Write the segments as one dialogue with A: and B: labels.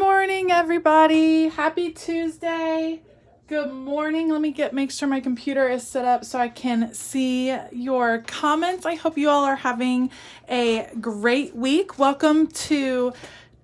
A: morning, everybody. Happy Tuesday. Good morning. Let me make sure my computer is set up so I can see your comments. I hope you all are having a great week. Welcome to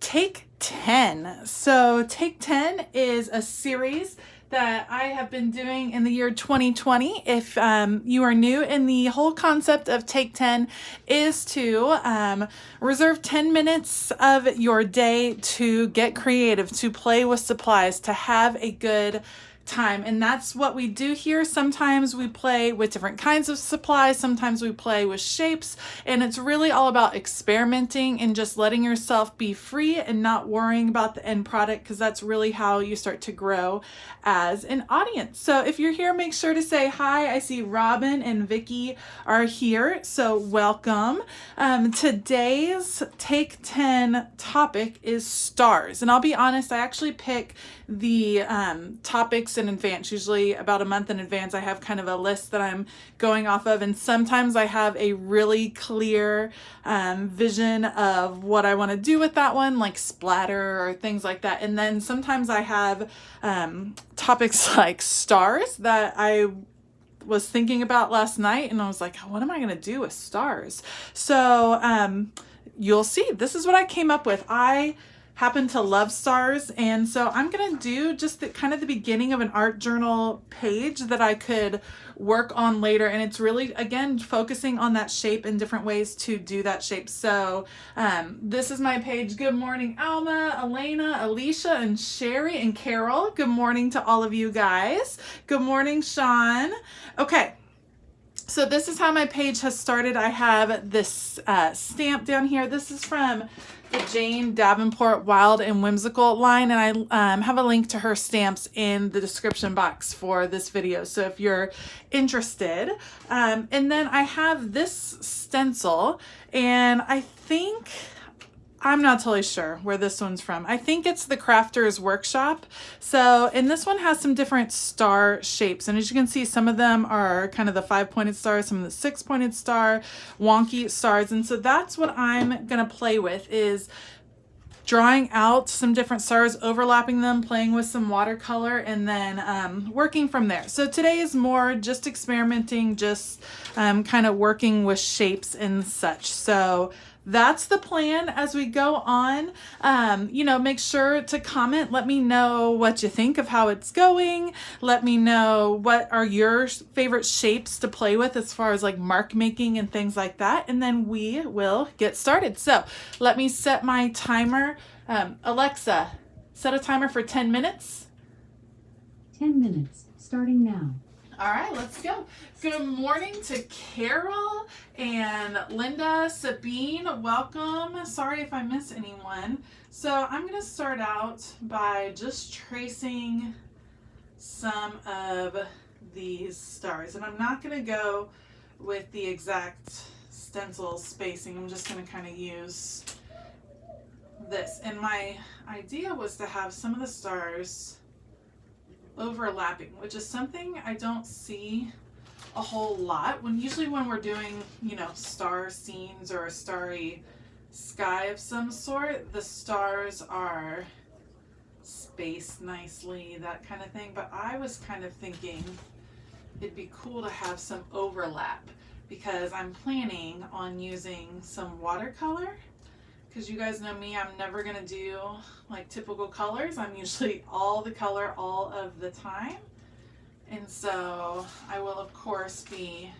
A: Take 10. So Take 10 is a series that I have been doing in the year 2020. If you are new, and the whole concept of Take 10 is to reserve 10 minutes of your day to get creative, to play with supplies, to have a good time. And that's what we do here. Sometimes we play with different kinds of supplies, sometimes we play with shapes, and it's really all about experimenting and just letting yourself be free and not worrying about the end product, because that's really how you start to grow as an audience. So if you're here, make sure to say hi. I see Robin and Vicky are here, so welcome. Today's Take 10 topic is stars, and I'll be honest, I actually pick the topics in advance, usually about a month in advance. I have kind of a list that I'm going off of, and sometimes I have a really clear vision of what I want to do with that one, like splatter or things like that. And then sometimes I have topics like stars that I was thinking about last night, and I was like, what am I going to do with stars? So you'll see, this is what I came up with. I happen to love stars, and so I'm gonna do just the beginning of an art journal page that I could work on later, and it's really, again, focusing on that shape and different ways to do that shape. So this is my page. Good morning, Alma, Elena, Alicia, and Sherry, and Carol. Good morning to all of you guys. Good morning, Sean. Okay, so this is how my page has started. I have this stamp down here. This is from the Jane Davenport Wild and Whimsical line, and I have a link to her stamps in the description box for this video, so if you're interested. And then I have this stencil, and I'm not totally sure where this one's from. I think it's the Crafter's Workshop. So, and this one has some different star shapes. And as you can see, some of them are kind of the 5-pointed stars, some of the 6-pointed star, wonky stars. And so that's what I'm going to play with, is drawing out some different stars, overlapping them, playing with some watercolor, and then working from there. So today is more just experimenting, just kind of working with shapes and such. So that's the plan as we go on. Make sure to comment. Let me know what you think of how it's going. Let me know what are your favorite shapes to play with as far as like mark making and things like that. And then we will get started. So let me set my timer. Alexa, set a timer for 10 minutes.
B: 10 minutes, starting now.
A: All right, let's go. Good morning to Carol and Linda, Sabine, welcome. Sorry if I miss anyone. So I'm going to start out by just tracing some of these stars. And I'm not going to go with the exact stencil spacing. I'm just going to kind of use this. And my idea was to have some of the stars overlapping, which is something I don't see a whole lot usually when we're doing, star scenes or a starry sky of some sort. The stars are spaced nicely, that kind of thing. But I was kind of thinking it'd be cool to have some overlap, because I'm planning on using some watercolor. Because you guys know me, I'm never going to do like typical colors. I'm usually all the color all of the time. And so I will, of course, be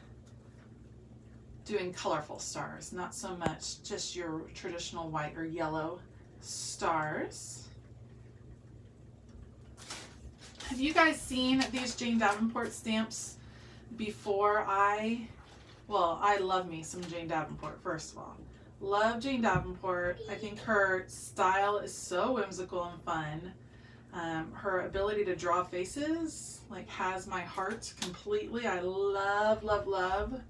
A: doing colorful stars, not so much just your traditional white or yellow stars. Have you guys seen these Jane Davenport stamps before? I love me some Jane Davenport, first of all. Love Jane Davenport. I think her style is so whimsical and fun. Her ability to draw faces has my heart completely. I love, love, love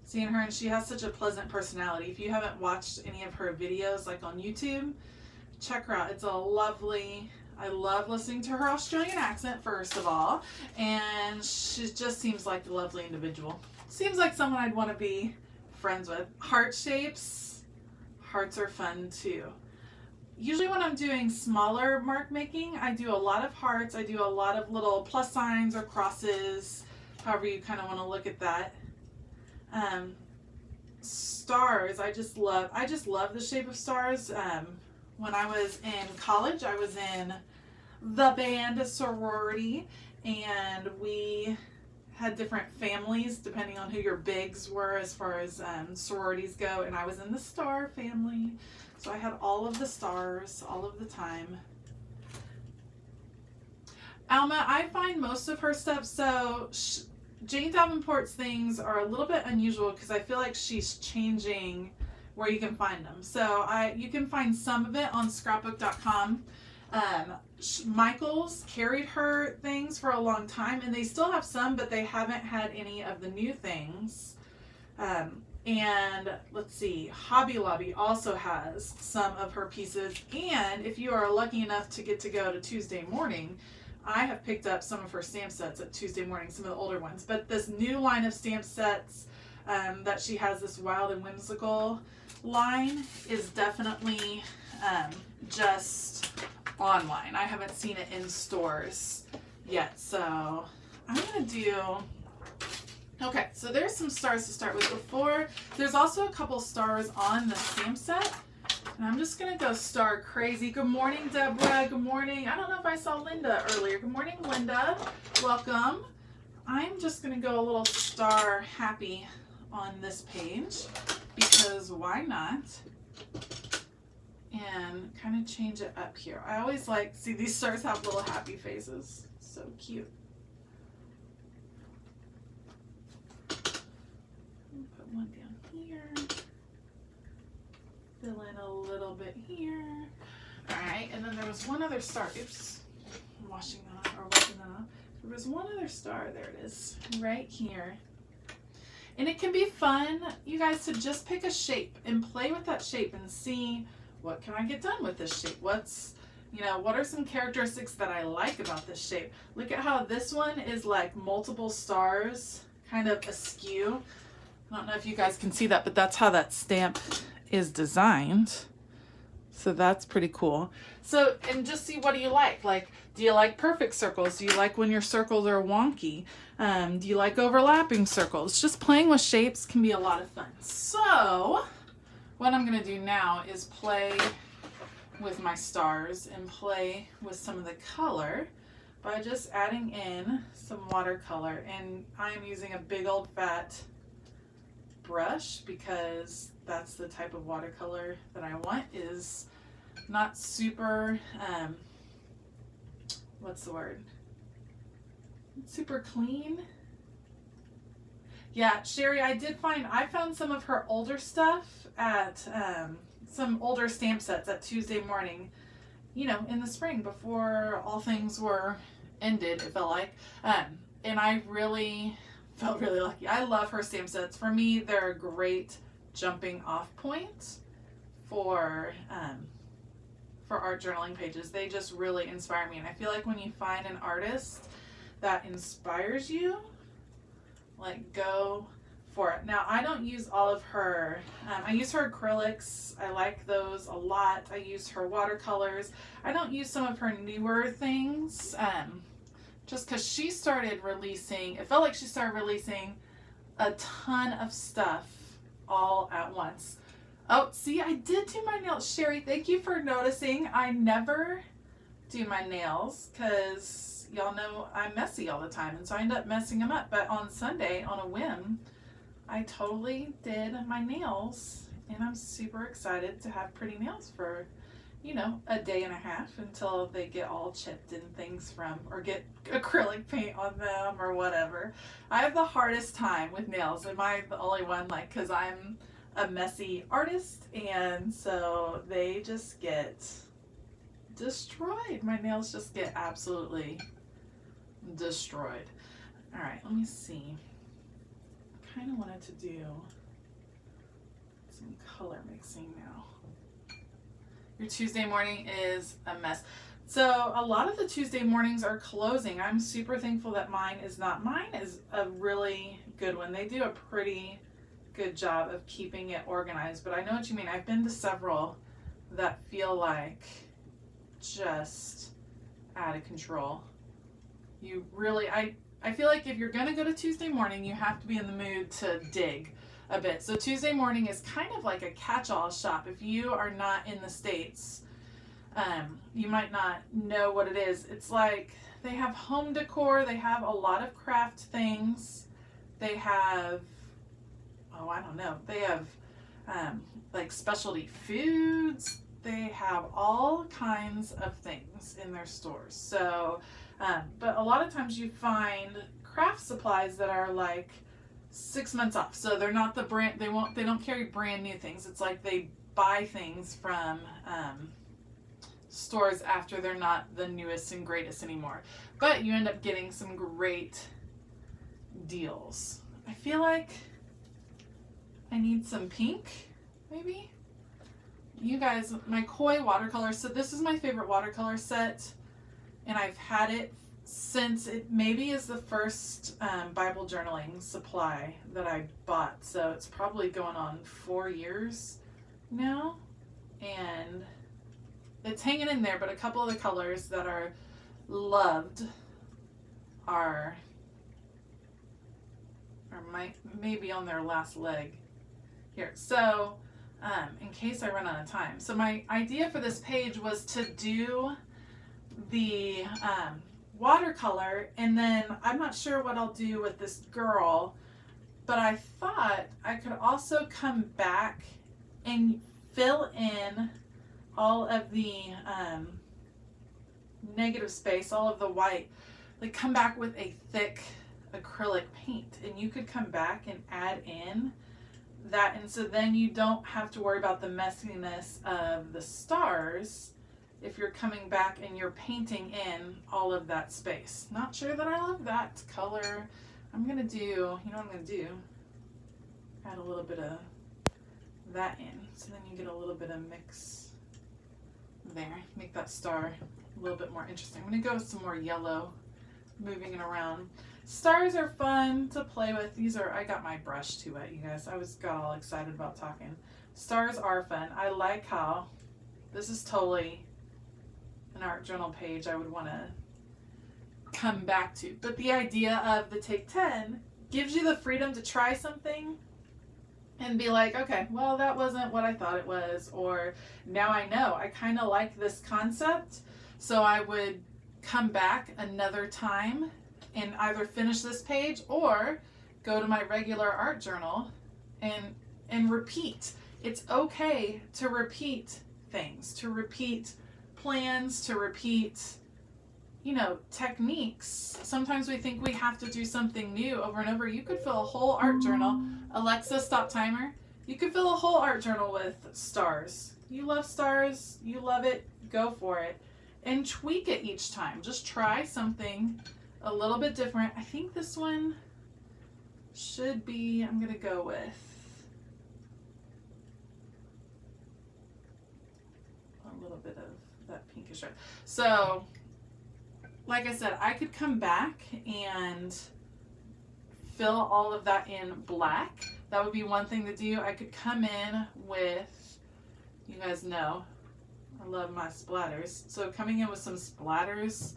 A: seeing her, and she has such a pleasant personality. If you haven't watched any of her videos on YouTube, check her out. It's a lovely, I love listening to her Australian accent, first of all, and she just seems like a lovely individual. Seems like someone I'd want to be friends with. Heart shapes. Hearts are fun too. usually when I'm doing smaller mark making, I do a lot of hearts. I do a lot of little plus signs or crosses, however you kind of want to look at that. Stars, I just love the shape of stars. When I was in college, I was in the band sorority, and we had different families depending on who your bigs were as far as sororities go, and I was in the star family, so I had all of the stars all of the time. Alma, I find most of her stuff, so Jane Davenport's things are a little bit unusual because I feel like she's changing where you can find them. So you can find some of it on scrapbook.com. Michael's carried her things for a long time, and they still have some, but they haven't had any of the new things. And let's see, Hobby Lobby also has some of her pieces. And if you are lucky enough to get to go to Tuesday morning, I have picked up some of her stamp sets at Tuesday morning, some of the older ones. But this new line of stamp sets that she has, this Wild and Whimsical line, is definitely just online. I haven't seen it in stores yet. So I'm going to do... Okay, so there's some stars to start with. Before, there's also a couple stars on the stamp set. And I'm just going to go star crazy. Good morning, Deborah. Good morning. I don't know if I saw Linda earlier. Good morning, Linda. Welcome. I'm just going to go a little star happy on this page because why not? And kind of change it up here. I always like, see, these stars have little happy faces. So cute. Put one down here. Fill in a little bit here. All right, and then there was one other star. Oops, I'm washing that off, or wiping that off. There was one other star. There it is, right here. And it can be fun, you guys, to just pick a shape and play with that shape and see what can I get done with this shape. What's, you know, what are some characteristics that I like about this shape? Look at how this one is like multiple stars, kind of askew. I don't know if you guys can see that, but that's how that stamp is designed. So that's pretty cool. So, and just see, what do you like? Like, do you like perfect circles? Do you like when your circles are wonky? Do you like overlapping circles? Just playing with shapes can be a lot of fun. So what I'm going to do now is play with my stars and play with some of the color by just adding in some watercolor. And I'm using a big old fat brush because that's the type of watercolor that I want. Is not super, what's the word? Super clean. Yeah, Sherry, I found some of her older stuff at some older stamp sets at Tuesday morning, you know, in the spring before all things were ended, it felt like. And I really felt really lucky. I love her stamp sets. For me, they're a great jumping off point for art journaling pages. They just really inspire me. And I feel like when you find an artist that inspires you, like, go for it. Now, I don't use all of her, I use her acrylics. I like those a lot. I use her watercolors. I don't use some of her newer things, just because she started releasing, it felt like she started releasing a ton of stuff all at once. Oh, see, I did do my nails. Sherry, thank you for noticing. I never do my nails because y'all know I'm messy all the time, and so I end up messing them up. But on Sunday, on a whim, I totally did my nails, and I'm super excited to have pretty nails for, you know, a day and a half until they get all chipped and things from, or get acrylic paint on them or whatever. I have the hardest time with nails. Am I the only one? Like, because I'm a messy artist, and so they just get destroyed. My nails just get absolutely destroyed. All right, let me see. I kind of wanted to do some color mixing now. Your Tuesday morning is a mess. So a lot of the Tuesday mornings are closing. I'm super thankful that mine is not. Mine is a really good one. They do a pretty good job of keeping it organized, but I know what you mean. I've been to several that feel like just out of control. You really, I feel like if you're going to go to Tuesday morning, you have to be in the mood to dig a bit. So Tuesday morning is kind of like a catch-all shop. If you are not in the States, you might not know what it is. It's like they have home decor. They have a lot of craft things. They have, oh, I don't know. They have like specialty foods. They have all kinds of things in their stores. So, but a lot of times you find craft supplies that are like 6 months off. So they're not the brand, they don't carry brand new things. It's like they buy things from stores after they're not the newest and greatest anymore. But you end up getting some great deals. I feel like I need some pink, maybe. You guys, my koi watercolor. So this is my favorite watercolor set, and I've had it since it maybe is the first Bible journaling supply that I bought. So it's probably going on 4 years now, and it's hanging in there. But a couple of the colors that are loved are maybe on their last leg here. So in case I run out of time. So my idea for this page was to do the watercolor, and then I'm not sure what I'll do with this girl, but I thought I could also come back and fill in all of the negative space, all of the white, like come back with a thick acrylic paint, and you could come back and add in that, and so then you don't have to worry about the messiness of the stars if you're coming back and you're painting in all of that space. Not sure that I love that color. I'm gonna do, you know what I'm gonna do? Add a little bit of that in, so then you get a little bit of mix there. Make that star a little bit more interesting. I'm gonna go with some more yellow, moving it around. Stars are fun to play with. These are, I got my brush too wet, you guys. I got all excited about talking. Stars are fun. I like how this is totally an art journal page I would want to come back to. But the idea of the Take 10 gives you the freedom to try something and be like, okay, well, that wasn't what I thought it was, or now I know. I kind of like this concept, so I would come back another time and either finish this page or go to my regular art journal and repeat. It's okay to repeat things, to repeat plans, to repeat, you know, techniques. Sometimes we think we have to do something new over and over. You could fill a whole art journal. Alexa, stop timer. You could fill a whole art journal with stars. You love stars, you love it, go for it. And tweak it each time. Just try something a little bit different. I think this one should be, I'm going to go with a little bit of that pinkish red. So, like I said, I could come back and fill all of that in black. That would be one thing to do. I could come in with, you guys know, I love my splatters. So coming in with some splatters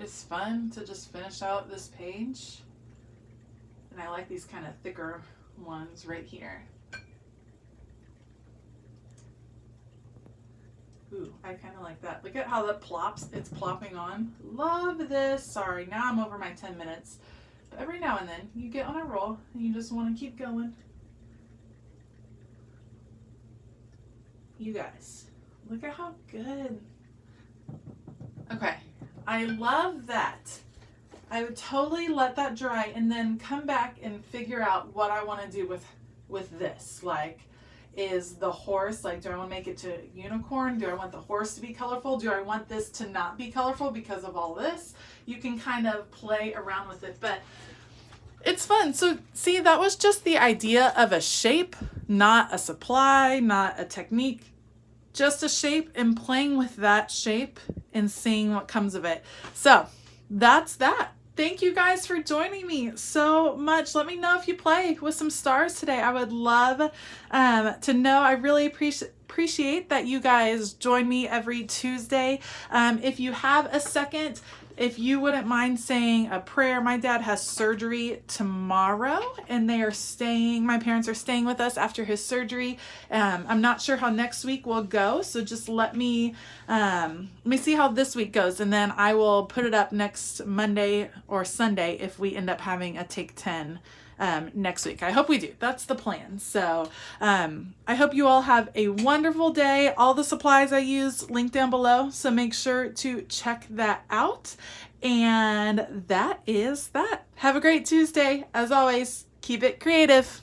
A: is fun to just finish out this page. And I like these kind of thicker ones right here. Ooh, I kind of like that. Look at how that plops. It's plopping on. Love this. Sorry, now I'm over my 10 minutes. But every now and then you get on a roll and you just want to keep going. You guys, look at how good. Okay, I love that. I would totally let that dry and then come back and figure out what I want to do with this. Like, is the horse, like, do I want to make it to unicorn? Do I want the horse to be colorful? Do I want this to not be colorful because of all this? You can kind of play around with it, but it's fun. So see, that was just the idea of a shape, not a supply, not a technique, just a shape, and playing with that shape and seeing what comes of it. So that's that. Thank you guys for joining me so much. Let me know if you play with some stars today. I would love to know. I really appreciate appreciate that you guys join me every Tuesday. If you have a second, if you wouldn't mind saying a prayer. My dad has surgery tomorrow and my parents are staying with us after his surgery. I'm not sure how next week will go, so just let me see how this week goes, and then I will put it up next Monday or Sunday if we end up having a Take 10 next week. I hope we do. That's the plan. So I hope you all have a wonderful day. All the supplies I use linked down below, so make sure to check that out. And that is that. Have a great Tuesday. As always, keep it creative.